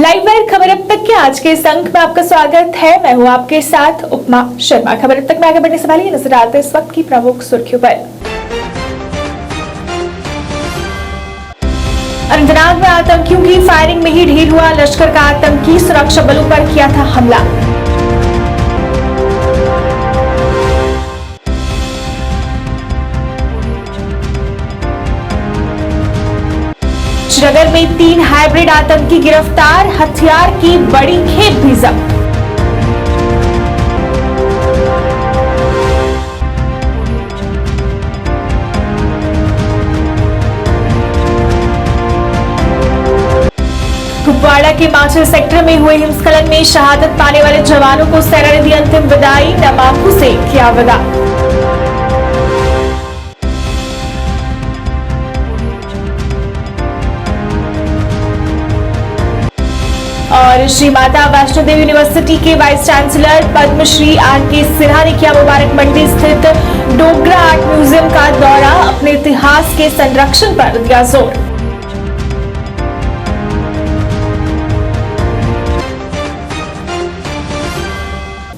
Live wire खबर अब तक के आज के इस अंक में आपका स्वागत है। मैं हूं आपके साथ उपमा शर्मा। खबर अब तक में आगे बढ़ने से पहले नजर आते इस वक्त की प्रमुख सुर्खियों पर। अनंतनाग में आतंकियों की फायरिंग में ही ढेर हुआ लश्कर का आतंकी, सुरक्षा बलों पर किया था हमला। श्रीनगर में 3 हाइब्रिड आतंकी गिरफ्तार, हथियार की बड़ी खेप भी जब्त। कुपवाड़ा के माचल सेक्टर में हुए हिमस्खलन में शहादत पाने वाले जवानों को सेना ने दी अंतिम विदाई, नमाकू से किया विदा। और श्री माता वैष्णो देवी यूनिवर्सिटी के vice chancellor Padmashri R K. Sinha ने किया मुबारक मंडी स्थित डोगरा आर्ट म्यूजियम का दौरा, अपने इतिहास के संरक्षण पर दिया जोर।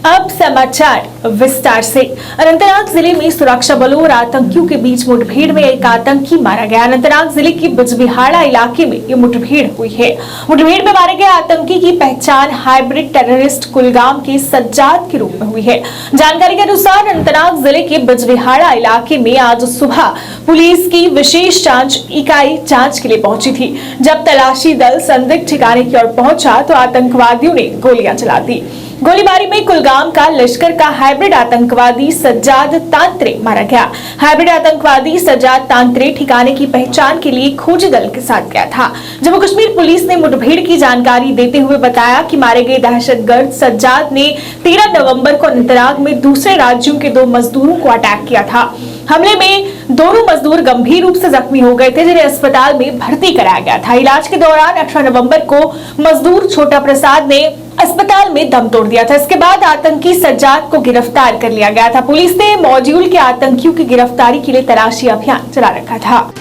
अब समाचार विस्तार से। अनंतनाग जिले में सुरक्षा बलों और आतंकियों के बीच मुठभेड़ में एक आतंकी मारा गया। अनंतनाग जिले के बिजबिहाड़ा इलाके में ये मुठभेड़ हुई है। मुठभेड़ में मारे गए आतंकी की पहचान हाइब्रिड टेररिस्ट कुलगाम के सज्जाद के रूप में हुई है। जानकारी के अनुसार अनंतनाग जिले के बिजबिहाड़ा इलाके में आज सुबह पुलिस की विशेष जांच इकाई जांच के लिए पहुंची थी। जब तलाशी दल संदिग्ध ठिकाने की ओर पहुंचा तो आतंकवादियों ने गोलियां चला दी। गोलीबारी में कुलगाम का लश्कर का हाइब्रिड आतंकवादी सज्जाद तांत्रे मारा गया। हाइब्रिड आतंकवादी सज्जाद तांत्रे ठिकाने की पहचान के लिए खोजी दल के साथ गया था। जम्मू कश्मीर पुलिस ने मुठभेड़ की जानकारी देते हुए बताया कि मारे गए दहशतगर्द सज्जाद ने 13 नवंबर को अनंतनाग में दूसरे राज्यों के 2 मजदूरों को अटैक किया था। हमले में दोनों मजदूर गंभीर रूप से जख्मी हो गए थे, जिन्हें अस्पताल में भर्ती कराया गया था। इलाज के दौरान 18 नवंबर को मजदूर छोटा प्रसाद ने अस्पताल में दम तोड़ दिया था। इसके बाद आतंकी सज्जाद को गिरफ्तार कर लिया गया था। पुलिस ने मॉड्यूल के आतंकियों की गिरफ्तारी के लिए तलाशी अभियान चला रखा था।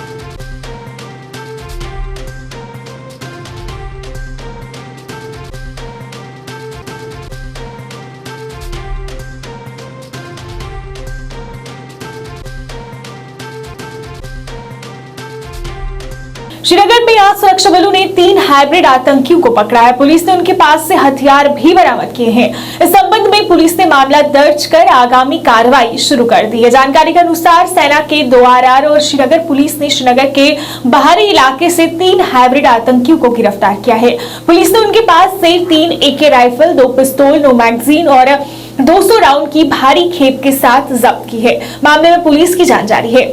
श्रीनगर में आज सुरक्षा बलों ने 3 हाइब्रिड आतंकियों को पकड़ा है। पुलिस ने उनके पास से हथियार भी बरामद किए हैं। इस संबंध में पुलिस ने मामला दर्ज कर आगामी कार्रवाई शुरू कर दी है। जानकारी के अनुसार सेना के 2 आरआर और श्रीनगर पुलिस ने श्रीनगर के बाहरी इलाके से 3 हाइब्रिड आतंकियों को गिरफ्तार किया है। पुलिस ने उनके पास से 3 AK राइफल, 2 पिस्तौल, 9 मैगजीन और 200 राउंड की भारी खेप के साथ जब्त की है। मामले में पुलिस की जांच जारी है।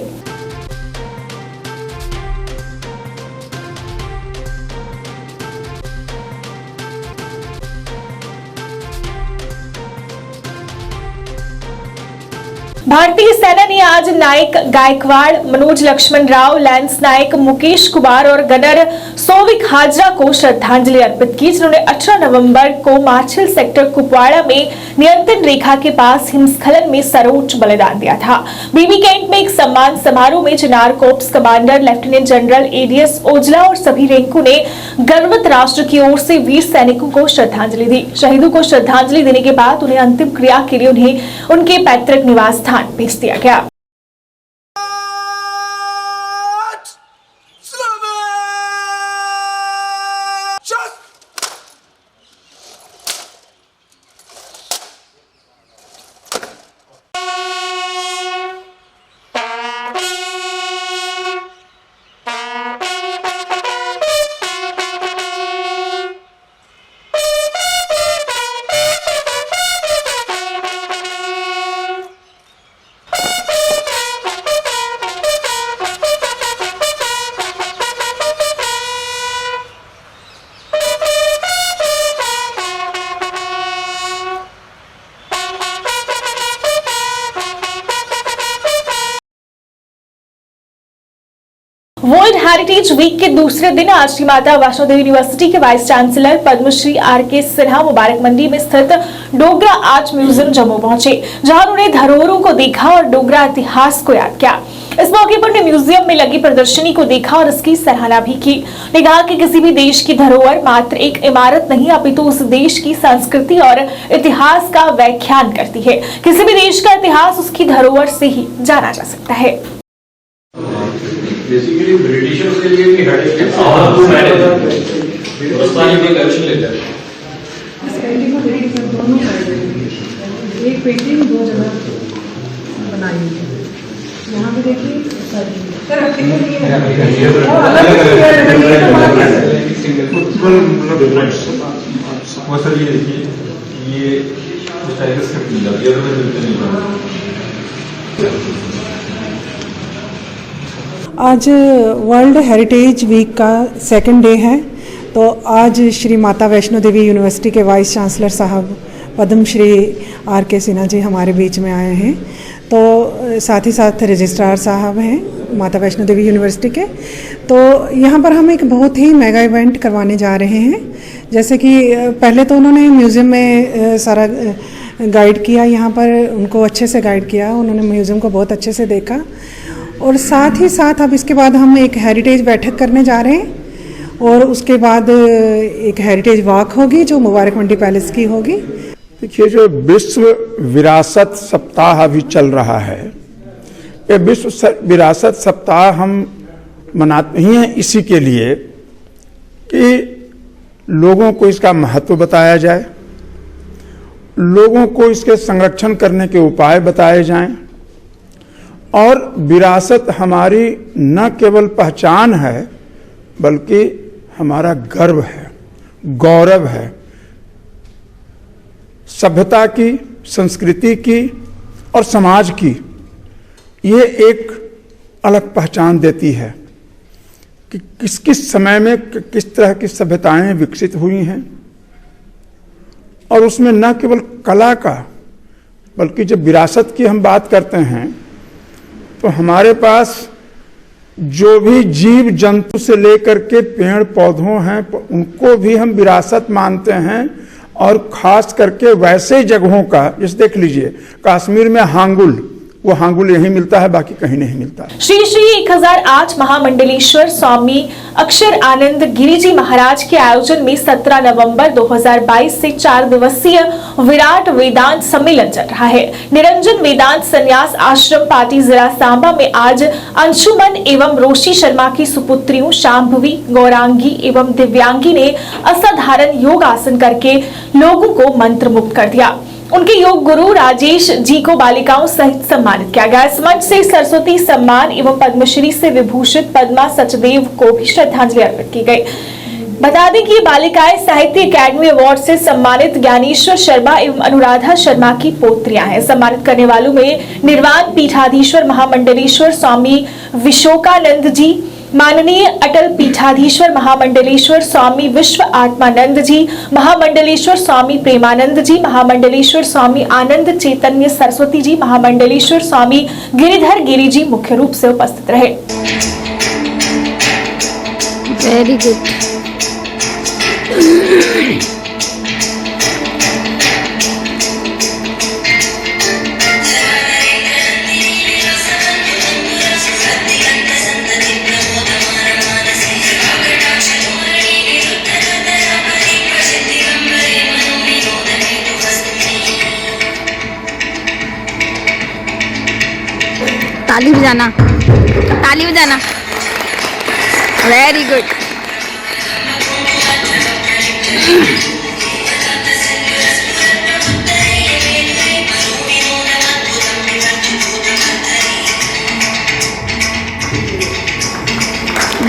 भारतीय सेना ने आज नायक गायकवाड़, मनोज लक्ष्मण राव, लैंस नायक मुकेश कुमार और गनर सोविक हाजरा को श्रद्धांजलि अर्पित की, जिन्होंने 18 नवंबर को मार्शल सेक्टर कुपवाड़ा में नियंत्रण रेखा के पास हिमस्खलन में सर्वोच्च बलिदान दिया था। बीबी कैंट में एक सम्मान समारोह में Chinar corps commander lieutenant general ADS Aujla और सभी रैंकों ने गर्वित राष्ट्र की ओर से वीर सैनिकों को श्रद्धांजलि दी। शहीदों को श्रद्धांजलि देने के बाद उन्हें अंतिम क्रिया के लिए उन्हें उनके पैतृक निवास स्थान भेज दिया गया। हेरिटेज वीक के दूसरे दिन आज श्री माता वैष्णो देवी यूनिवर्सिटी के vice chancellor Padmashri R K. Sinha Mubarak Mandi में स्थित डोगरा आर्ट म्यूजियम जम्मू पहुंचे, जहां उन्होंने धरोहरों को देखा और डोगरा इतिहास को याद किया। इस मौके पर उन्होंने म्यूजियम में लगी प्रदर्शनी को देखा और इसकी सराहना भी की। उन्होंने कहा कि किसी भी देश की धरोहर मात्र एक इमारत नहीं, अपितु उस देश की संस्कृति और इतिहास का व्याख्यान करती है। किसी भी देश का इतिहास उसकी धरोहर से ही जाना जा सकता है। बेसिकली ब्रिटिशर्स के लिए भी हेरिटेज एक पेंटिंग दो जगह बनाई है। यहाँ पे देखिए आज वर्ल्ड हेरिटेज वीक का सेकंड डे है। तो आज श्री माता वैष्णो देवी यूनिवर्सिटी के वाइस चांसलर साहब पद्मश्री आर.के. सिन्हा जी हमारे बीच में आए हैं। तो साथ ही साथ रजिस्ट्रार साहब हैं माता वैष्णो देवी यूनिवर्सिटी के। तो यहाँ पर हम एक बहुत ही मेगा इवेंट करवाने जा रहे हैं। जैसे कि पहले तो उन्होंने म्यूज़ियम में सारा गाइड किया, यहाँ पर उनको अच्छे से गाइड किया, उन्होंने म्यूज़ियम को बहुत अच्छे से देखा। और साथ ही साथ अब इसके बाद हम एक हेरिटेज बैठक करने जा रहे हैं और उसके बाद एक हेरिटेज वॉक होगी जो मुबारक मंडी पैलेस की होगी। देखिए, जो विश्व विरासत सप्ताह अभी चल रहा है, ये विश्व विरासत सप्ताह हम मनाते ही हैं इसी के लिए कि लोगों को इसका महत्व बताया जाए, लोगों को इसके संरक्षण करने के उपाय बताए जाएं और विरासत हमारी न केवल पहचान है बल्कि हमारा गर्व है, गौरव है, सभ्यता की, संस्कृति की और समाज की। ये एक अलग पहचान देती है कि किस किस समय में किस तरह की सभ्यताएं विकसित हुई हैं। और उसमें न केवल कला का बल्कि जब विरासत की हम बात करते हैं तो हमारे पास जो भी जीव जंतु से लेकर के पेड़ पौधों हैं उनको भी हम विरासत मानते हैं। और खास करके वैसे जगहों का, जैसे देख लीजिए कश्मीर में हांगुल, वो हांगुल यहीं मिलता है, बाकी कहीं नहीं मिलता है। श्री श्री 1008 महामंडलेश्वर स्वामी अक्षर आनंद गिरी जी महाराज के आयोजन में 17 नवंबर 2022 से 4 दिवसीय विराट वेदांत सम्मेलन चल रहा है। निरंजन वेदांत संन्यास आश्रम पाटी जिला सांबा में आज अंशुमन एवं रोशी शर्मा की सुपुत्रियों शांभवी, गौरांगी एवं दिव्यांगी ने असाधारण योग आसन करके लोगों को मंत्र मुक्त कर दिया। उनके योग गुरु राजेश जी को बालिकाओं सहित सम्मानित किया गया। इस मंच से सरस्वती सम्मान एवं पद्मश्री से विभूषित पद्मा सचदेव को भी श्रद्धांजलि अर्पित की गई। बता दें कि ये बालिकाएं साहित्य अकादमी अवार्ड से सम्मानित ज्ञानेश्वर शर्मा एवं अनुराधा शर्मा की पोत्रियां हैं। सम्मानित करने वालों में निर्वाण पीठाधीश्वर महामंडलेश्वर स्वामी विशोकानंद जी, माननीय अटल पीठाधीश्वर महामंडलेश्वर स्वामी विश्व आत्मानंद जी, महामंडलेश्वर स्वामी प्रेमानंद जी, महामंडलेश्वर स्वामी आनंद चैतन्य सरस्वती जी, महामंडलेश्वर स्वामी गिरिधर गिरी जी मुख्य रूप से उपस्थित रहे। Very good. ताली बजाना, ताली बजाना। Very good.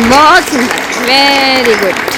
बहुत सुंदर, very good.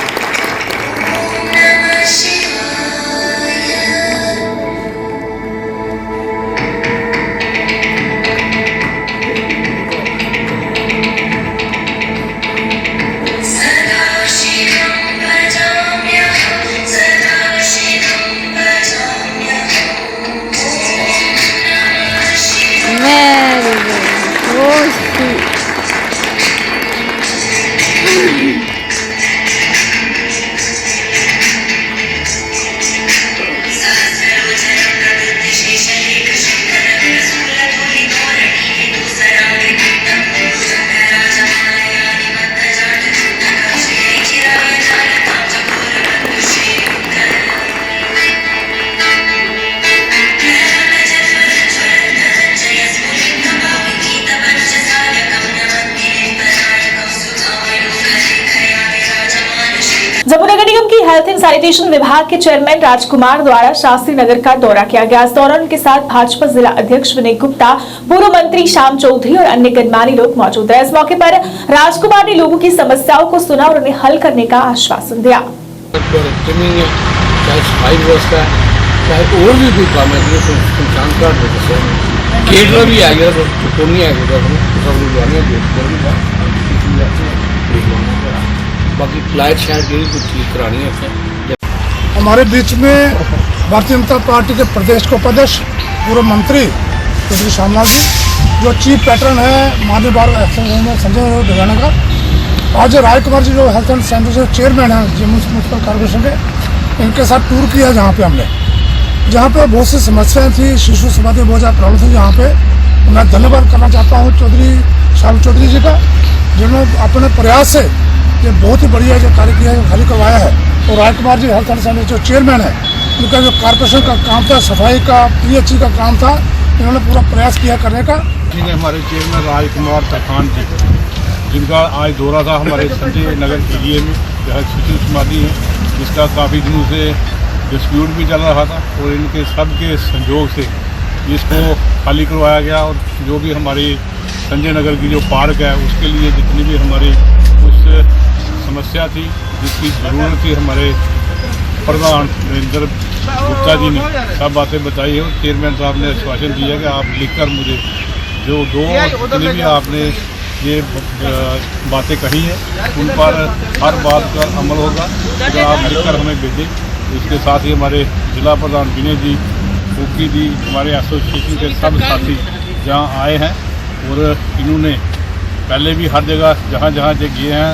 Health and sanitation विभाग के चेयरमैन राजकुमार द्वारा शास्त्री नगर का दौरा किया गया। इस दौरान उनके साथ भाजपा जिला अध्यक्ष विनय गुप्ता, पूर्व मंत्री श्याम चौधरी और अन्य गणमान्य लोग मौजूद रहे। इस मौके पर राजकुमार ने लोगों की समस्याओं को सुना और उन्हें हल करने का आश्वासन दिया। चाहे और भी कोई काम है केटरा भी आ गया तो नहीं आ गया बाकी फ्लाइट शायद कुछ ठीक करानी है। हमारे बीच में भारतीय जनता पार्टी के प्रदेश के उपाध्यक्ष पूर्व मंत्री श्री श्यामनाथ जी, जो चीफ पैटर्न है माननीय संजय ढगाना का, आज राजकुमार जी जो हेल्थ एंड सैनिटेशन चेयरमैन हैं जम्मू म्यूनसिपल कॉर्पोरेशन के, इनके साथ टूर किया जहाँ पे बहुत सी समस्याएं थी, शिशु संबंधी बहुत ज़्यादा प्रॉब्लम थी। यहाँ पे मैं धन्यवाद करना चाहता हूँ श्याम चौधरी जी का, जिन्होंने अपने प्रयास से ये बहुत ही बढ़िया जो कार्य किया है, खाली करवाया है। और Rajkumar ji health and sanitation जो चेयरमैन है, उनका जो कॉर्पोरेशन का काम था, सफाई का, PHC का काम था, इन्होंने पूरा प्रयास किया करने का। हमारे चेयरमैन राजकुमार तरखान जी, जिनका आज दौरा था हमारे संजय नगर एरिए में, जहाँ शिशु समाधि है, जिसका काफ़ी दिनों से डिस्प्यूट भी चल रहा था और इनके सबके संयोग से इसको खाली करवाया गया। और जो भी हमारी संजय नगर की जो पार्क है, उसके लिए जितनी भी हमारी उस समस्या थी, जिसकी ज़रूरत थी, हमारे प्रधान नरेंद्र गुप्ता जी ने सब बातें बताई है। और चेयरमैन साहब ने आश्वासन दिया कि आप लिखकर मुझे जो जितनी भी आपने ये बातें कही हैं, उन पर हर बात का अमल होगा, जो आप लिखकर हमें भेजें। इसके साथ ही हमारे जिला प्रधान विनय जी, फूकी जी, हमारे एसोसिएशन के सब साथी जहाँ आए हैं, और इन्होंने पहले भी हर जगह जहाँ जहाँ गए हैं,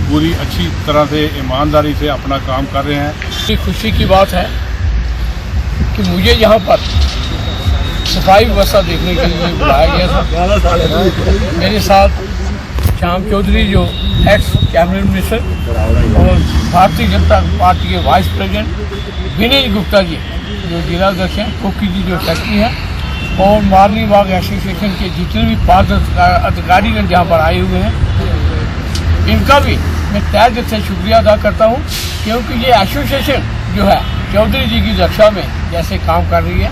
पूरी अच्छी तरह से ईमानदारी से अपना काम कर रहे हैं। खुशी की बात है कि मुझे यहाँ पर सफाई व्यवस्था देखने के लिए बुलाया गया था। मेरे साथ श्याम चौधरी जो एक्स कैबिनेट मिनिस्टर और भारतीय जनता पार्टी के वाइस प्रेसिडेंट विनय गुप्ता जी जो जिला अध्यक्ष हैं, कुकी जी जो सेक्रेटरी हैं, और मारनी बाग एसोसिएशन के जितने भी अधिकारीगण जहाँ पर आए हुए हैं, इनका भी मैं तहे दिल से शुक्रिया अदा करता हूँ, क्योंकि ये एसोसिएशन जो है चौधरी जी की रक्षा में जैसे काम कर रही है,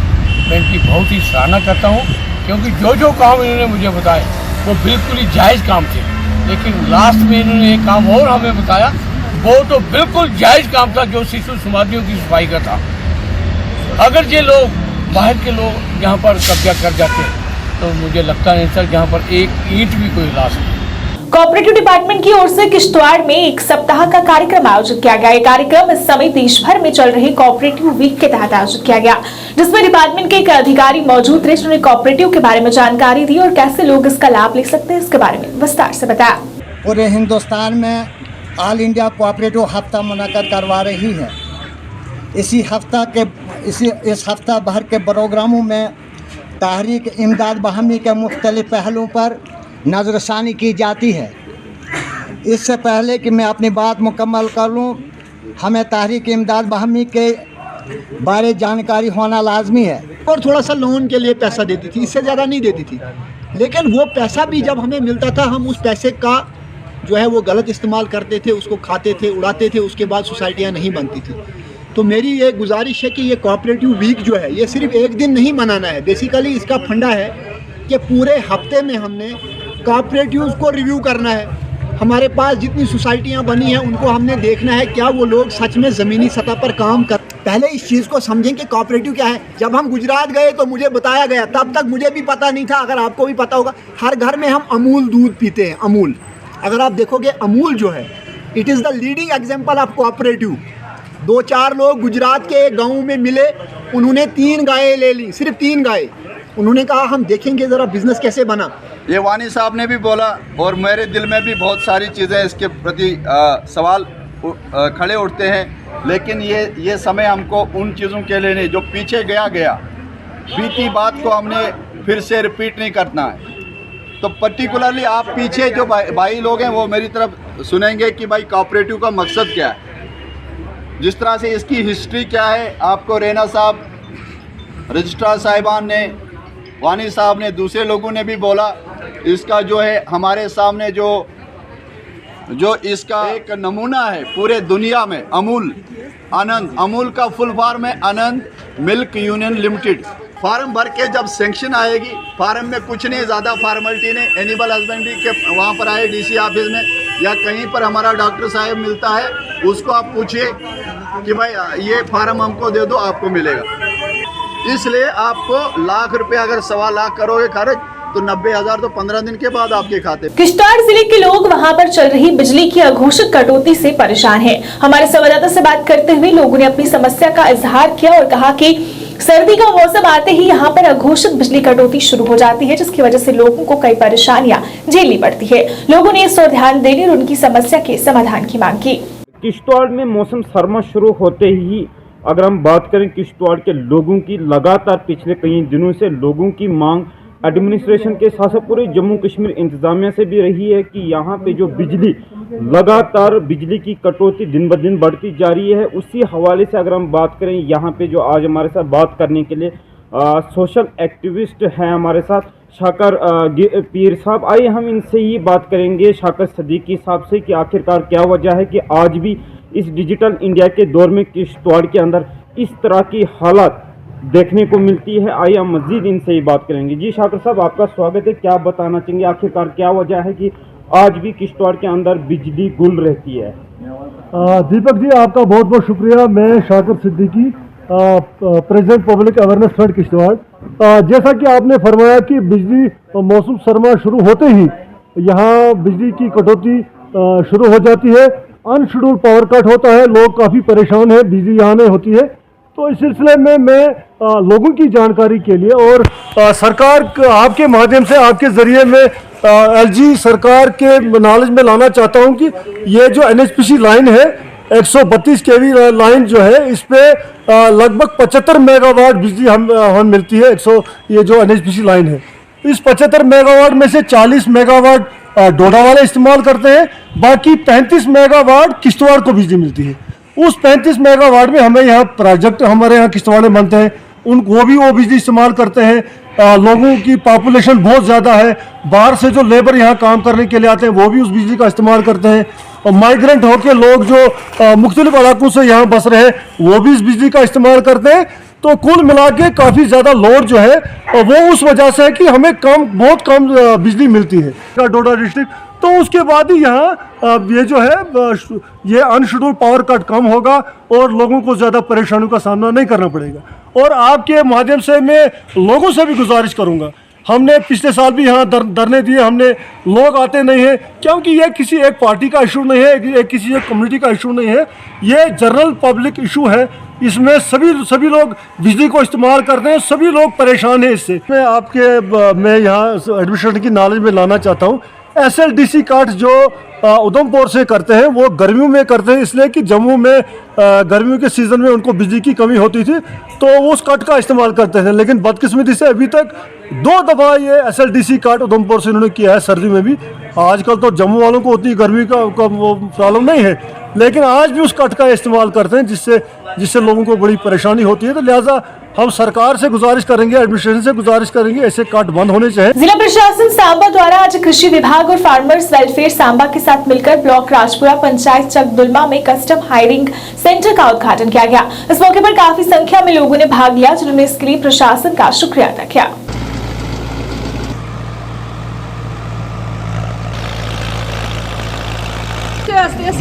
मैं इनकी बहुत ही सराहना करता हूँ। क्योंकि जो काम इन्होंने मुझे बताए वो बिल्कुल ही जायज़ काम थे, लेकिन लास्ट में इन्होंने एक काम और हमें बताया, वो तो बिल्कुल जायज़ काम था, जो शिशु समाधियों की सफाई का था। अगर ये लोग बाहर के लोग यहाँ पर कब्जा कर जाते तो मुझे लगता नहीं सर यहाँ पर एक ईंट भी कोई ला सकता। कोऑपरेटिव डिपार्टमेंट की ओर से किश्तवाड़ में एक सप्ताह का कार्यक्रम आयोजित किया गया। ये कार्यक्रम इस समय देश भर में चल रहे कोऑपरेटिव वीक के तहत आयोजित किया गया, जिसमें डिपार्टमेंट के एक अधिकारी मौजूद रहे, जिन्होंने कोऑपरेटिव के बारे में जानकारी दी और कैसे लोग इसका लाभ ले सकते हैं, इसके बारे में विस्तार से बताया। पूरे हिंदुस्तान में ऑल इंडिया कोऑपरेटिव हफ्ता मुनक़्क़द करवा रही है। इस हफ्ता भर के प्रोग्रामों में तहरीक इमदाद बाहमी के मुख्तलिफ पहलुओं पर नज़रसानी की जाती है। इससे पहले कि मैं अपनी बात मुकम्मल कर लूँ, हमें तहरीक इमदाद बाहमी के बारे जानकारी होना लाजमी है। और थोड़ा सा लोन के लिए पैसा देती थी, इससे ज़्यादा नहीं देती थी, लेकिन वो पैसा भी जब हमें मिलता था, हम उस पैसे का जो है वो गलत इस्तेमाल करते थे, उसको खाते थे, उड़ाते थे, उसके बाद सोसाइटियाँ नहीं बनती थी। तो मेरी ये गुजारिश है कि ये कोऑपरेटिव वीक जो है, ये सिर्फ एक दिन नहीं मनाना है। बेसिकली इसका फंडा है कि पूरे हफ्ते में हमने कोऑपरेटिव्स को रिव्यू करना है। हमारे पास जितनी सोसाइटियाँ बनी हैं, उनको हमने देखना है क्या वो लोग सच में ज़मीनी सतह पर काम कर। पहले इस चीज़ को समझें कि कोऑपरेटिव क्या है। जब हम गुजरात गए तो मुझे बताया गया, तब तक मुझे भी पता नहीं था, अगर आपको भी पता होगा। हर घर में हम अमूल दूध पीते हैं, अमूल। अगर आप देखोगे अमूल जो है, it is the leading example of cooperative. 2-4 लोग गुजरात के एक गाँव में मिले, उन्होंने 3 गायें ले ली, सिर्फ 3 गायें। उन्होंने कहा हम देखेंगे ज़रा बिज़नेस कैसे बना। ये वानी साहब ने भी बोला और मेरे दिल में भी बहुत सारी चीज़ें इसके प्रति सवाल खड़े उठते हैं, लेकिन ये समय हमको उन चीज़ों के लिए नहीं, जो पीछे गया बीती बात को हमने फिर से रिपीट नहीं करना है। तो पर्टिकुलरली आप पीछे जो भाई लोग हैं वो मेरी तरफ सुनेंगे कि भाई कोऑपरेटिव का मकसद क्या है, जिस तरह से इसकी हिस्ट्री क्या है। आपको रैना साहब, रजिस्ट्रार साहिबान ने, वानी साहब ने, दूसरे लोगों ने भी बोला। इसका जो है हमारे सामने जो जो इसका एक नमूना है पूरे दुनिया में, अमूल आनंद, अमूल का फुल फॉर्म है आनंद मिल्क यूनियन लिमिटेड। फार्म भर के जब सैंक्शन आएगी, फार्म में कुछ नहीं, ज़्यादा फॉर्मेलिटी नहीं, एनिमल हस्बेंड्री के वहाँ पर आए डीसी ऑफिस में या कहीं पर हमारा डॉक्टर साहब मिलता है, उसको आप पूछिए कि भाई ये फार्म हमको दे दो, आपको मिलेगा। इसलिए आपको लाख रुपए अगर 1.25 लाख करोगे खर्च तो 90,000 तो 15 दिन के बाद आपके खाते। किश्तवाड़ जिले के लोग वहां पर चल रही बिजली की अघोषित कटौती से परेशान हैं। हमारे संवाददाता से बात करते हुए लोगों ने अपनी समस्या का इजहार किया और कहा कि सर्दी का मौसम आते ही यहां पर अघोषित बिजली कटौती शुरू हो जाती है, जिसकी वजह से लोगों को कई परेशानियां झेलनी पड़ती है। लोगों ने इस ओर ध्यान देने और उनकी समस्या के समाधान की मांग की। किश्तवाड़ में मौसम सरमा शुरू होते ही अगर हम बात करें किश्तवाड़ के लोगों की, लगातार पिछले कई दिनों से लोगों की मांग एडमिनिस्ट्रेशन के साथ साथ पूरे जम्मू कश्मीर इंतजामिया से भी रही है कि यहाँ पे जो बिजली लगातार बिजली की कटौती दिन ब दिन बढ़ती जा रही है। उसी हवाले से अगर हम बात करें, यहाँ पे जो आज हमारे साथ बात करने के लिए सोशल एक्टिविस्ट हैं हमारे साथ शाकर पीर साहब, आइए हम इनसे ही बात करेंगे, शाकर सदीकी साहब से, कि आखिरकार क्या वजह है कि आज भी इस डिजिटल इंडिया के दौर में किश्तवाड़ के अंदर इस तरह की हालात देखने को मिलती है। आइए हम मजीद इनसे ही बात करेंगे। जी शाकर साहब, आपका स्वागत है। क्या बताना चाहेंगे आखिरकार क्या वजह है कि आज भी किश्तवाड़ के अंदर बिजली गुल रहती है? दीपक जी, आपका बहुत बहुत शुक्रिया। मैं Shakir Siddiqui, president public awareness front Kishtwar. जैसा कि आपने फरमाया कि बिजली मौसम सरमा शुरू होते ही यहाँ बिजली की कटौती शुरू हो जाती है, अनशेड्यूल्ड पावर कट होता है, लोग काफ़ी परेशान हैं, बिजली यहाँ नहीं होती है। तो इस सिलसिले में मैं लोगों की जानकारी के लिए और सरकार आपके माध्यम से, आपके ज़रिए में एलजी सरकार के नॉलेज में लाना चाहता हूं कि ये जो एनएचपीसी लाइन है 132 केवी लाइन जो है, इस पे लगभग 75 मेगावाट बिजली हम मिलती है। ये जो एनएचपीसी लाइन है, इस 75 मेगावाट में से 40 मेगावाट डोडा वाले इस्तेमाल करते हैं, बाकी 35 मेगावाट किश्तवाड़ को बिजली मिलती है। उस 35 मेगावाट में हमें यहाँ प्रोजेक्ट हमारे यहाँ किश्तवाड़ में बनते हैं, वो बिजली इस्तेमाल करते हैं। लोगों की पॉपुलेशन बहुत ज़्यादा है, बाहर से जो लेबर यहाँ काम करने के लिए आते हैं वो भी उस बिजली का इस्तेमाल करते हैं, और माइग्रेंट होकर लोग जो मुख्तलिफ इलाकों से यहाँ बस रहे हैं वो भी इस बिजली का इस्तेमाल करते हैं। तो कुल मिला के काफ़ी ज़्यादा लोड जो है वो उस वजह से है कि हमें बहुत कम बिजली मिलती है डोडा डिस्ट्रिक्ट। तो उसके बाद ही यहाँ ये जो है ये अनशेड्यूल्ड पावर कट कम होगा और लोगों को ज़्यादा परेशानियों का सामना नहीं करना पड़ेगा। और आपके माध्यम से मैं लोगों से भी गुजारिश करूँगा, हमने पिछले साल भी यहाँ धरने दिए, हमने लोग आते नहीं हैं क्योंकि ये किसी एक पार्टी का इशू नहीं है, किसी एक कम्युनिटी का इशू नहीं है, ये जनरल पब्लिक इशू है। इसमें सभी लोग बिजली को इस्तेमाल करते हैं, सभी लोग परेशान हैं इससे। मैं यहाँ एडमिनिस्ट्रेशन की नॉलेज में लाना चाहता हूँ, SLDC कट जो उधमपुर से करते हैं वो गर्मियों में करते हैं, इसलिए कि जम्मू में गर्मियों के सीज़न में उनको बिजली की कमी होती थी तो उस कट का इस्तेमाल करते थे। लेकिन बदकिस्मती से अभी तक 2 दफ़ा ये SLDC कट उधमपुर से उन्होंने किया है, सर्दी में भी। आजकल तो जम्मू वालों को उतनी गर्मी का वो प्रॉब्लम नहीं है, लेकिन आज भी उस कट का इस्तेमाल करते हैं जिससे लोगों को बड़ी परेशानी होती है। तो लिहाजा हम सरकार से गुजारिश करेंगे, एडमिनिस्ट्रेशन से गुजारिश करेंगे, ऐसे कट बंद होने चाहिए। जिला प्रशासन सांबा द्वारा आज कृषि विभाग और फार्मर्स वेलफेयर सांबा के साथ मिलकर ब्लॉक राजपुरा पंचायत चकदुलमा में कस्टम हायरिंग सेंटर का उद्घाटन किया गया। इस मौके पर काफी संख्या में लोगों ने भाग लिया, जिन्होंने इसके लिए प्रशासन का शुक्रिया अदा किया।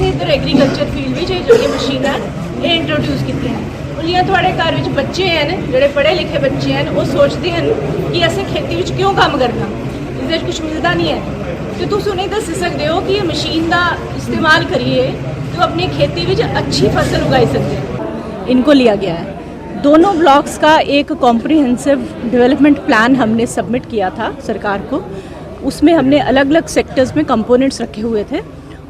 इधर एग्रीकल्चर फील्ड में जो मशीनां ये इंट्रोड्यूस की हैं। थोड़े घर में बच्चे हैं जोड़े पढ़े लिखे बच्चे हैं, वो सोचते हैं कि असें खेती में क्यों काम करना, इहदे कुछ मिलता नहीं है। तो तुम उन्हें दस सकते हो कि मशीन का इस्तेमाल करिए तो अपनी खेती में अच्छी फसल उगाई सकते हैं। इनको लिया गया है। दोनों ब्लॉक्स का एक कॉम्प्रिहेंसिव डेवलपमेंट प्लान हमने सबमिट किया था सरकार को। उसमें हमने अलग अलग सेक्टर्स में कंपोनेंट्स रखे हुए थे,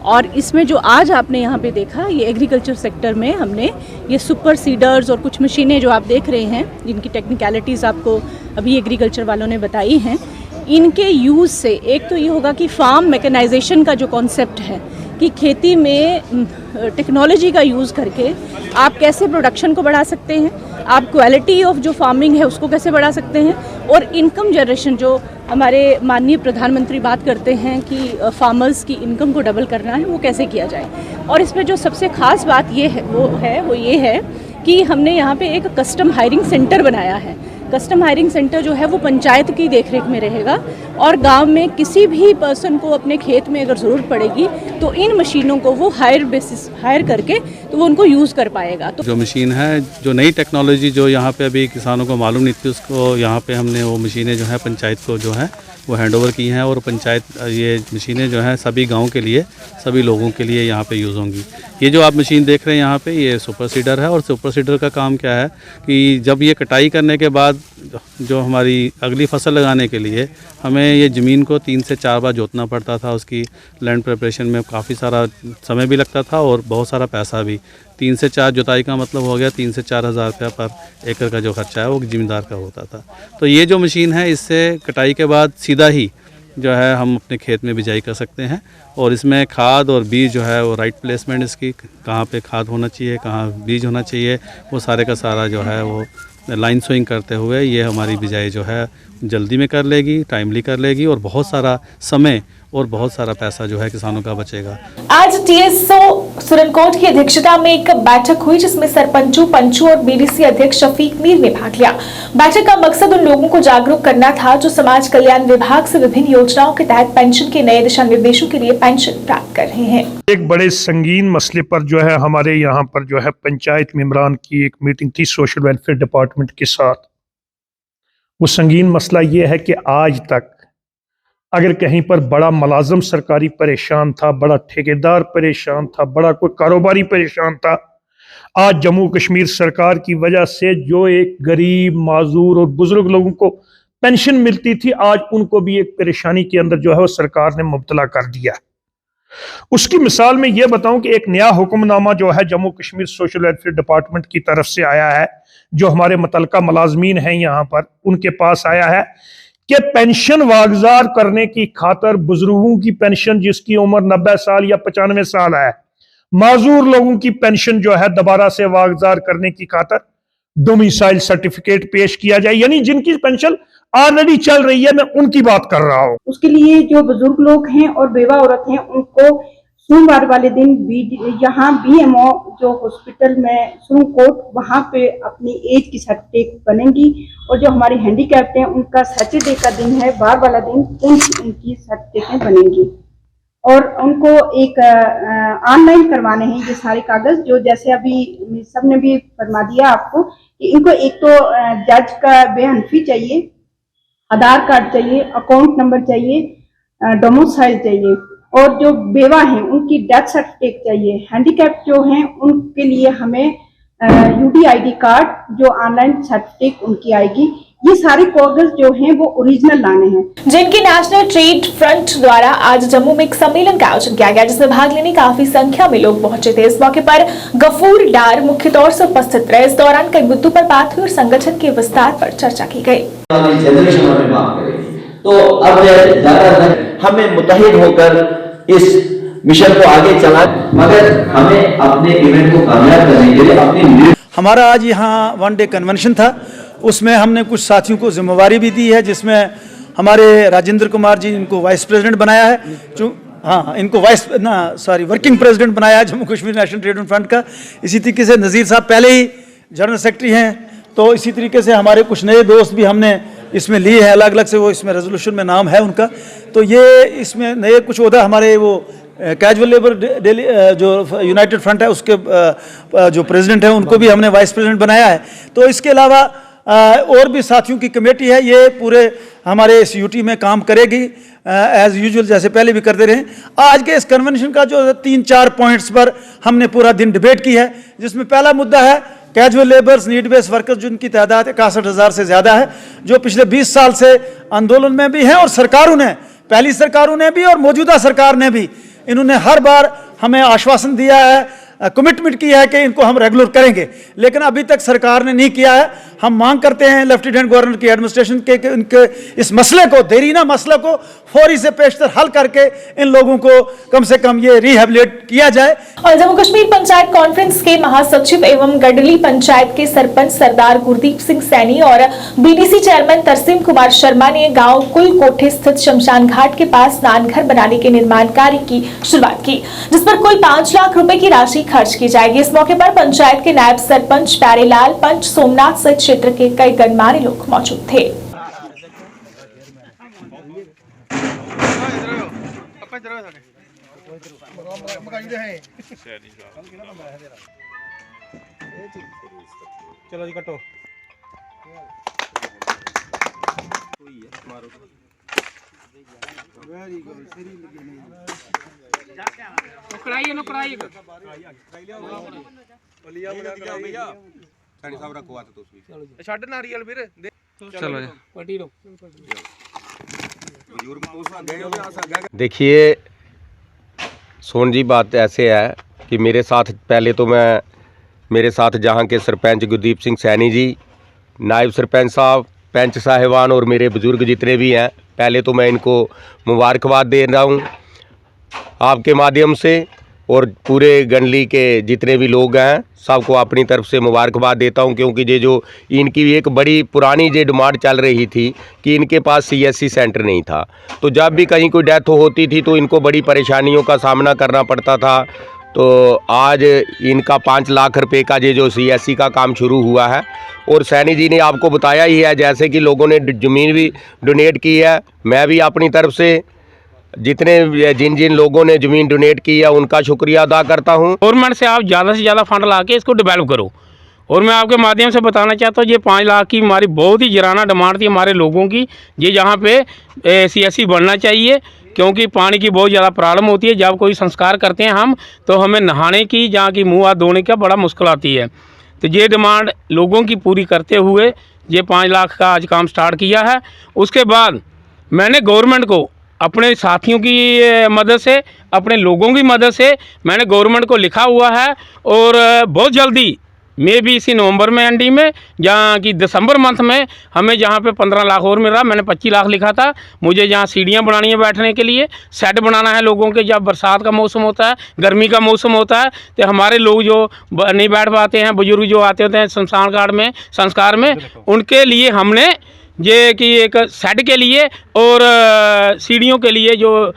और इसमें जो आज आपने यहाँ पे देखा, ये एग्रीकल्चर सेक्टर में हमने ये सुपर सीडर्स और कुछ मशीनें जो आप देख रहे हैं, जिनकी टेक्निकलिटीज़ आपको अभी एग्रीकल्चर वालों ने बताई हैं, इनके यूज़ से एक तो ये होगा कि फार्म मैकेनाइजेशन का जो कॉन्सेप्ट है कि खेती में टेक्नोलॉजी का यूज़ करके आप कैसे प्रोडक्शन को बढ़ा सकते हैं, आप क्वालिटी ऑफ जो फार्मिंग है उसको कैसे बढ़ा सकते हैं, और इनकम जनरेशन जो हमारे माननीय प्रधानमंत्री बात करते हैं कि फार्मर्स की इनकम को डबल करना है, वो कैसे किया जाए। और इसमें जो सबसे ख़ास बात ये है कि हमने यहाँ पे एक कस्टम हायरिंग सेंटर बनाया है। कस्टम हायरिंग सेंटर जो है वो पंचायत की देखरेख में रहेगा, और गांव में किसी भी पर्सन को अपने खेत में अगर ज़रूरत पड़ेगी तो इन मशीनों को वो हायर करके तो वो उनको यूज़ कर पाएगा। तो जो मशीन है, जो नई टेक्नोलॉजी जो यहाँ पे अभी किसानों को मालूम नहीं थी, उसको यहाँ पे हमने वो मशीनें जो है पंचायत को जो है वो हैंडओवर की हैं, और पंचायत ये मशीनें जो हैं सभी गाँव के लिए, सभी लोगों के लिए यहाँ पे यूज़ होंगी। ये जो आप मशीन देख रहे हैं यहाँ पे, ये सुपर सीडर है, और सुपर सीडर का काम क्या है कि जब ये कटाई करने के बाद जो हमारी अगली फसल लगाने के लिए हमें ये ज़मीन को 3 से 4 बार जोतना पड़ता था। उसकी लैंड प्रिपरेशन में काफ़ी सारा समय भी लगता था और बहुत सारा पैसा भी। 3 से 4 जुताई का मतलब हो गया 3 से 4 हज़ार रुपया पर एकड़ का जो खर्चा है वो ज़मींदार का होता था। तो ये जो मशीन है, इससे कटाई के बाद सीधा ही जो है हम अपने खेत में बिजाई कर सकते हैं, और इसमें खाद और बीज जो है वो राइट प्लेसमेंट, इसकी कहाँ पे खाद होना चाहिए, कहाँ बीज होना चाहिए, वो सारे का सारा जो है वो लाइन सोइंग करते हुए ये हमारी बिजाई जो है जल्दी में कर लेगी, टाइमली कर लेगी, और बहुत सारा समय और बहुत सारा पैसा जो है किसानों का बचेगा। आज TSO सुरनकोट की अध्यक्षता में एक बैठक हुई, जिसमें सरपंचों, पंचों और BDC अध्यक्ष शफीक मीर ने भाग लिया। बैठक का मकसद उन लोगों को जागरूक करना था जो समाज कल्याण विभाग से विभिन्न योजनाओं के तहत पेंशन के नए दिशा निर्देशों के लिए पेंशन प्राप्त कर रहे हैं। एक बड़े संगीन मसले पर जो है हमारे यहाँ पर जो है पंचायत मेंबरान की एक मीटिंग थी सोशल वेलफेयर डिपार्टमेंट के साथ। वो संगीन मसला ये है कि आज तक अगर कहीं पर बड़ा मुलाजम सरकारी परेशान था, बड़ा ठेकेदार परेशान था, बड़ा कोई कारोबारी परेशान था, आज जम्मू कश्मीर सरकार की वजह से जो एक गरीब, माजूर और बुजुर्ग लोगों को पेंशन मिलती थी, आज उनको भी एक परेशानी के अंदर जो है वो सरकार ने मुब्तला कर दिया। उसकी मिसाल में यह बताऊं कि एक नया हुक्मनामा जो है Jammu Kashmir social welfare department की तरफ से आया है, जो हमारे मुतलका मुलाजमीन हैं यहाँ पर, उनके पास आया है कि पेंशन वागजार करने की खातर बुजुर्गों की पेंशन जिसकी उम्र 90 साल या 95 साल है, माजूर लोगों की पेंशन जो है दोबारा से वागजार करने की खातर डोमिसाइल सर्टिफिकेट पेश किया जाए, यानी जिनकी पेंशन ऑलरेडी चल रही है, मैं उनकी बात कर रहा हूँ। उसके लिए जो बुजुर्ग लोग हैं और बेवा औरत हैं, उनको सोमवार वाले दिन यहाँ BMO जो हॉस्पिटल में सुरनकोट, वहाँ पे अपनी एज की सर्टिफिकेट बनेंगी, और जो हमारे हैंडीकैप्ड हैं उनका सैटरडे का दिन है, बार वाला दिन, उनकी सर्टिफिकेट बनेंगी, और उनको एक ऑनलाइन करवाने हैं ये सारे कागज, जो जैसे अभी सबने भी फरमा दिया आपको कि इनको एक तो जज का बेहनफी चाहिए, आधार कार्ड चाहिए, अकाउंट नंबर चाहिए, डोमिसाइल चाहिए, और जो बेवा हैं उनकी डेथ सर्टिफिकेट चाहिए। हैंडीकैप जो हैं उनके लिए हमें UDID कार्ड, जो ऑनलाइन सर्टिफिकेट उनकी आएगी। ये सारे कागज जो हैं वो ओरिजिनल लाने हैं। जिनकी नेशनल ट्रेड फ्रंट द्वारा आज जम्मू में एक सम्मेलन का आयोजन किया गया, जिसमें भाग लेने काफी संख्या में लोग पहुंचे थे। इस मौके पर गफूर डार मुख्य तौर से उपस्थित रहे। इस दौरान कई मुद्दों पर बात हुई और संगठन के विस्तार पर चर्चा की गई। तो अब ज्यादातर हमें मुत्तहिद होकर इस मिशन को आगे चला, मगर हमें अपने इवेंट को कामयाब करने के लिए अपनी हमारा आज यहाँ 1 डे कन्वेंशन था, उसमें हमने कुछ साथियों को जिम्मेवारी भी दी है, जिसमें हमारे राजेंद्र कुमार जी, इनको वाइस प्रेसिडेंट बनाया है, इनको वर्किंग प्रेसिडेंट बनाया है Jammu Kashmir national trade front का। इसी तरीके से नज़ीर साहब पहले ही जनरल सेक्रेटरी हैं, तो इसी तरीके से हमारे कुछ नए दोस्त भी हमने इसमें लिए हैं, अलग अलग से, वो इसमें रेजोल्यूशन में नाम है उनका। तो ये इसमें नए कुछ ओहदा हमारे वो कैजुअल लेबर डेली जो यूनाइटेड फ्रंट है उसके जो प्रेसिडेंट है, उनको भी हमने वाइस प्रेसिडेंट बनाया है। तो इसके अलावा और भी साथियों की कमेटी है, ये पूरे हमारे इस यूटी में काम करेगी एज यूजुअल, जैसे पहले भी करते रहे। आज के इस कन्वेंशन का जो 3-4 पॉइंट्स पर हमने पूरा दिन डिबेट की है, जिसमें पहला मुद्दा है casual labours, need based workers, जिनकी तादाद 61,000 से ज़्यादा है, जो पिछले 20 साल से आंदोलन में भी हैं, और सरकारों ने, पहली सरकारों ने भी और मौजूदा सरकार ने भी, इन्होंने हर बार हमें आश्वासन दिया है कमिटमेंट की है कि इनको हम रेगुलर करेंगे, लेकिन अभी तक सरकार ने नहीं किया है। हम मांग करते हैं लेफ्टिनेंट गवर्नर की एडमिनिस्ट्रेशन के कि इनके इस मसले को, देरीना मसले को फौरी से पेशतर हल करके इन लोगों को कम से कम ये रिहेबिलिट किया जाए। और जम्मू कश्मीर पंचायत कॉन्फ्रेंस के महासचिव एवं गडली पंचायत के सरपंच सरदार गुरदीप सिंह सैनी और बीडीसी चेयरमैन तरसीम कुमार शर्मा ने गांव कुल कोठे स्थित शमशान घाट के पास स्नान घर बनाने के निर्माण कार्य की शुरुआत की, जिस पर कुल 5 लाख रुपए की राशि खर्च की जाएगी। इस मौके पर पंचायत के नायब सरपंच प्यारेलाल, पंच सोमनाथ सहित क्षेत्र के कई गणमान्य लोग मौजूद थे। चलो जी कटो। देखिए सोन जी, बात ऐसे है कि मेरे साथ जहाँ के सरपंच गुरदीप सिंह सैनी जी, नायब सरपंच साहब, पंच साहिबान और मेरे बुज़ुर्ग जितने भी हैं, पहले तो मैं इनको मुबारकबाद दे रहा हूँ आपके माध्यम से, और पूरे गंडली के जितने भी लोग हैं सबको अपनी तरफ से मुबारकबाद देता हूं, क्योंकि ये जो इनकी एक बड़ी पुरानी जो डिमांड चल रही थी कि इनके पास सीएससी सेंटर नहीं था, तो जब भी कहीं कोई डेथ होती थी तो इनको बड़ी परेशानियों का सामना करना पड़ता था। तो आज इनका 5 लाख रुपए का ये जो सीएससी का काम शुरू हुआ है, और सैनी जी ने आपको बताया ही है जैसे कि लोगों ने ज़मीन भी डोनेट की है। मैं भी अपनी तरफ से जिन जिन लोगों ने ज़मीन डोनेट की है उनका शुक्रिया अदा करता हूं। गवर्नमेंट से आप ज़्यादा से ज़्यादा फंड ला के इसको डेवलप करो। और मैं आपके माध्यम से बताना चाहता हूँ, ये 5 लाख की हमारी बहुत ही जराना डिमांड थी हमारे लोगों की। ये यहाँ पे सीएससी बनना चाहिए, क्योंकि पानी की बहुत ज़्यादा प्रॉब्लम होती है। जब कोई संस्कार करते हैं हम, तो हमें नहाने की, जहाँ की मुँह हाथ धोने का बड़ा मुश्किल आती है। तो ये डिमांड लोगों की पूरी करते हुए ये 5 लाख का आज काम स्टार्ट किया है। उसके बाद मैंने गवर्नमेंट को अपने साथियों की मदद से, अपने लोगों की मदद से मैंने गवर्नमेंट को लिखा हुआ है, और बहुत जल्दी मैं भी इसी नवंबर में एंडी में, जहाँ कि दिसंबर मंथ में हमें जहाँ पे 15 लाख और मिल रहा। मैंने 25 लाख लिखा था। मुझे जहाँ सीढ़ियाँ बनानी है बैठने के लिए, सेट बनाना है लोगों के, जब बरसात का मौसम होता है, गर्मी का मौसम होता है, तो हमारे लोग जो नहीं बैठ पाते हैं, बुजुर्ग जो आते होते हैं शमशान घाट में संस्कार में, उनके लिए हमने ये कि एक सेट के लिए और सीढ़ियों के लिए जो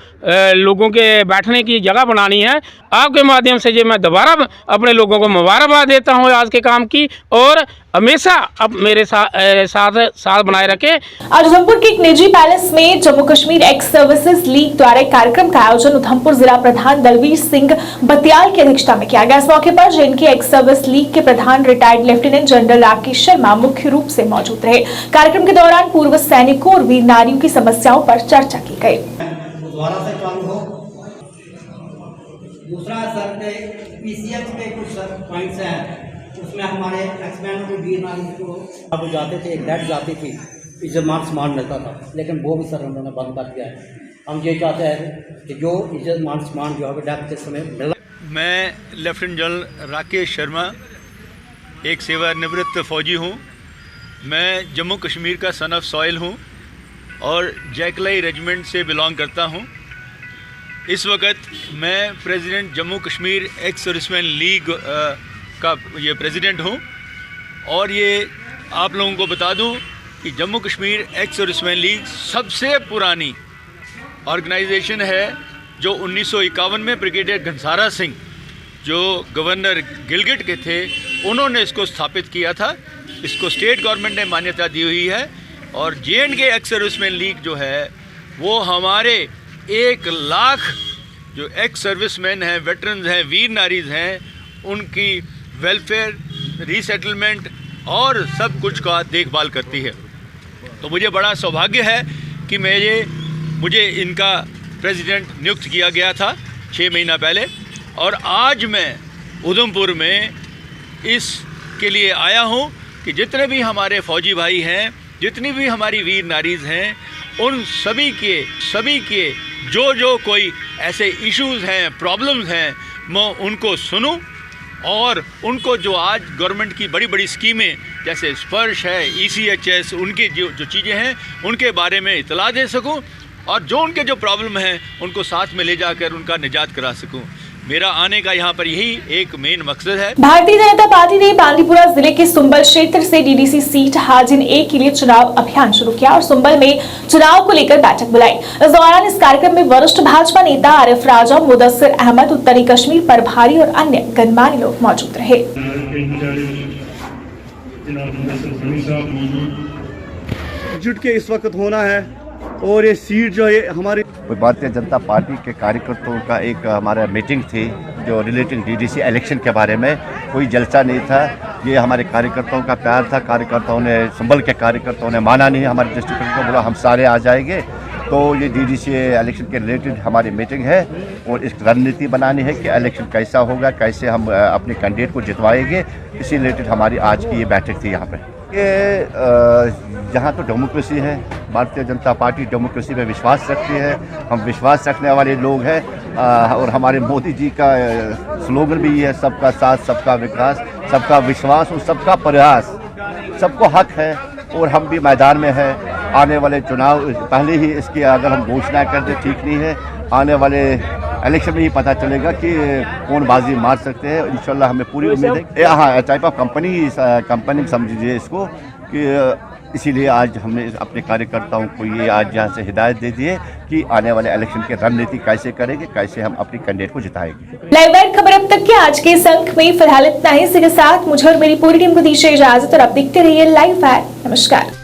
लोगों के बैठने की जगह बनानी है। आपके माध्यम से ये मैं दोबारा अपने लोगों को मुबारकबाद देता हूँ आज के काम की, और हमेशा अब मेरे साथ बनाए रखें। आज उधमपुर के एक निजी पैलेस में Jammu Kashmir x services league द्वारा एक कार्यक्रम का आयोजन उधमपुर जिला प्रधान दलवीर सिंह बतियाल की अध्यक्षता में किया गया। इस मौके पर जिनके एक्स सर्विस लीग के प्रधान retired lieutenant general Rakesh Sharma मुख्य रूप से मौजूद रहे। कार्यक्रम के दौरान पूर्व सैनिकों और वीर नारियों की समस्याओं पर चर्चा की गई। दोबारा से चालू हो। दूसरा सर पीसीएच के कुछ पॉइंट्स हैं, उसमें हमारे एक्समैन और वीर नारी को अब जाते थे, एक डेट जाती थी, इज्जत मान सम्मान मिलता था, लेकिन वो भी सर उन्होंने बंद कर दिया है। हम ये चाहते हैं कि जो इज्जत मान सम्मान जो है डेट के समय मिला। मैं लेफ्टिनेंट जनरल राकेश शर्मा एक सेवानिवृत्त फौजी हूँ। मैं जम्मू कश्मीर का सन ऑफ सॉइल हूँ और जैकलाई रेजिमेंट से बिलोंग करता हूँ। इस वक्त मैं president Jammu Kashmir ex serviceman league का ये प्रेसिडेंट हूँ। और ये आप लोगों को बता दूँ कि Jammu Kashmir ex serviceman league सबसे पुरानी ऑर्गेनाइजेशन है, जो 1951 में ब्रिगेडियर घनसारा सिंह जो गवर्नर गिलगिट के थे, उन्होंने इसको स्थापित किया था। इसको स्टेट गवर्नमेंट ने मान्यता दी हुई है। और जे&के एक्स सर्विसमैन लीग जो है वो हमारे 1 लाख जो एक्स सर्विसमैन हैं, वेटरन्स हैं, वीर नारीज हैं, उनकी वेलफेयर, रीसेटलमेंट और सब कुछ का देखभाल करती है। तो मुझे बड़ा सौभाग्य है कि मुझे इनका प्रेसिडेंट नियुक्त किया गया था 6 महीना पहले, और आज मैं उधमपुर में इसके लिए आया हूँ कि जितने भी हमारे फौजी भाई हैं, जितनी भी हमारी वीर नारीज़ हैं, उन सभी के जो कोई ऐसे इश्यूज़ हैं, प्रॉब्लम्स हैं, मैं उनको सुनूं और उनको जो आज गवर्नमेंट की बड़ी बड़ी स्कीमें जैसे स्पर्श है, ECHS, उनकी जो चीज़ें हैं उनके बारे में इतला दे सकूं और जो उनके जो प्रॉब्लम हैं उनको साथ में ले जाकर उनका निजात करा सकूं। मेरा आने का यहाँ पर यही एक मेन मकसद है। भारतीय जनता पार्टी ने बांदीपुरा जिले के सुंबल क्षेत्र से DDC सीट हाजिन ए के लिए चुनाव अभियान शुरू किया और सुंबल में चुनाव को लेकर बैठक बुलाई। इस दौरान इस कार्यक्रम में वरिष्ठ भाजपा नेता आरिफ राजा, मुदस्सिर अहमद, उत्तरी कश्मीर प्रभारी और अन्य गणमान्य लोग मौजूद रहे। जुट के इस वक्त होना है और ये सीट जो है हमारी भारतीय जनता पार्टी के कार्यकर्ताओं का एक हमारा मीटिंग थी जो रिलेटिंग DDC इलेक्शन के बारे में। कोई जलसा नहीं था, ये हमारे कार्यकर्ताओं का प्यार था। कार्यकर्ताओं ने, संभल के कार्यकर्ताओं ने माना नहीं, हमारे डिस्ट्रिक्ट को बोला हम सारे आ जाएंगे। तो ये DDC इलेक्शन के रिलेटेड हमारी मीटिंग है और इस रणनीति बनानी है कि इलेक्शन कैसा होगा, कैसे हम अपने कैंडिडेट को जितवाएंगे। इसी रिलेटेड हमारी आज की ये बैठक थी यहाँ पर। यहाँ तो डेमोक्रेसी है, भारतीय जनता पार्टी डेमोक्रेसी में विश्वास रखती है, हम विश्वास रखने वाले लोग हैं और हमारे मोदी जी का स्लोगन भी है, सबका साथ, सबका विकास, सबका विश्वास और सबका प्रयास। सबको हक है और हम भी मैदान में हैं। आने वाले चुनाव पहले ही इसकी अगर हम घोषणा कर दें ठीक नहीं है, आने वाले इलेक्शन में ही पता चलेगा कि कौन बाजी मार सकते हैं। इंशाल्लाह हमें पूरी उम्मीद है। हाँ, टाइप ऑफ कंपनी समझिए इसको कि इसीलिए आज हमने अपने कार्यकर्ताओं को ये आज यहाँ से हिदायत दे दी है कि आने वाले इलेक्शन की रणनीति कैसे करेंगे, कैसे हम अपनी कैंडिडेट को जिताएंगे। लाइव बाइट खबर अब तक के आज के इस अंक में फिलहाल इतना ही। इसी के साथ मुझे और मेरी पूरी टीम को दीजिए इजाजत और अब देखते रहिए लाइव बाइट। नमस्कार।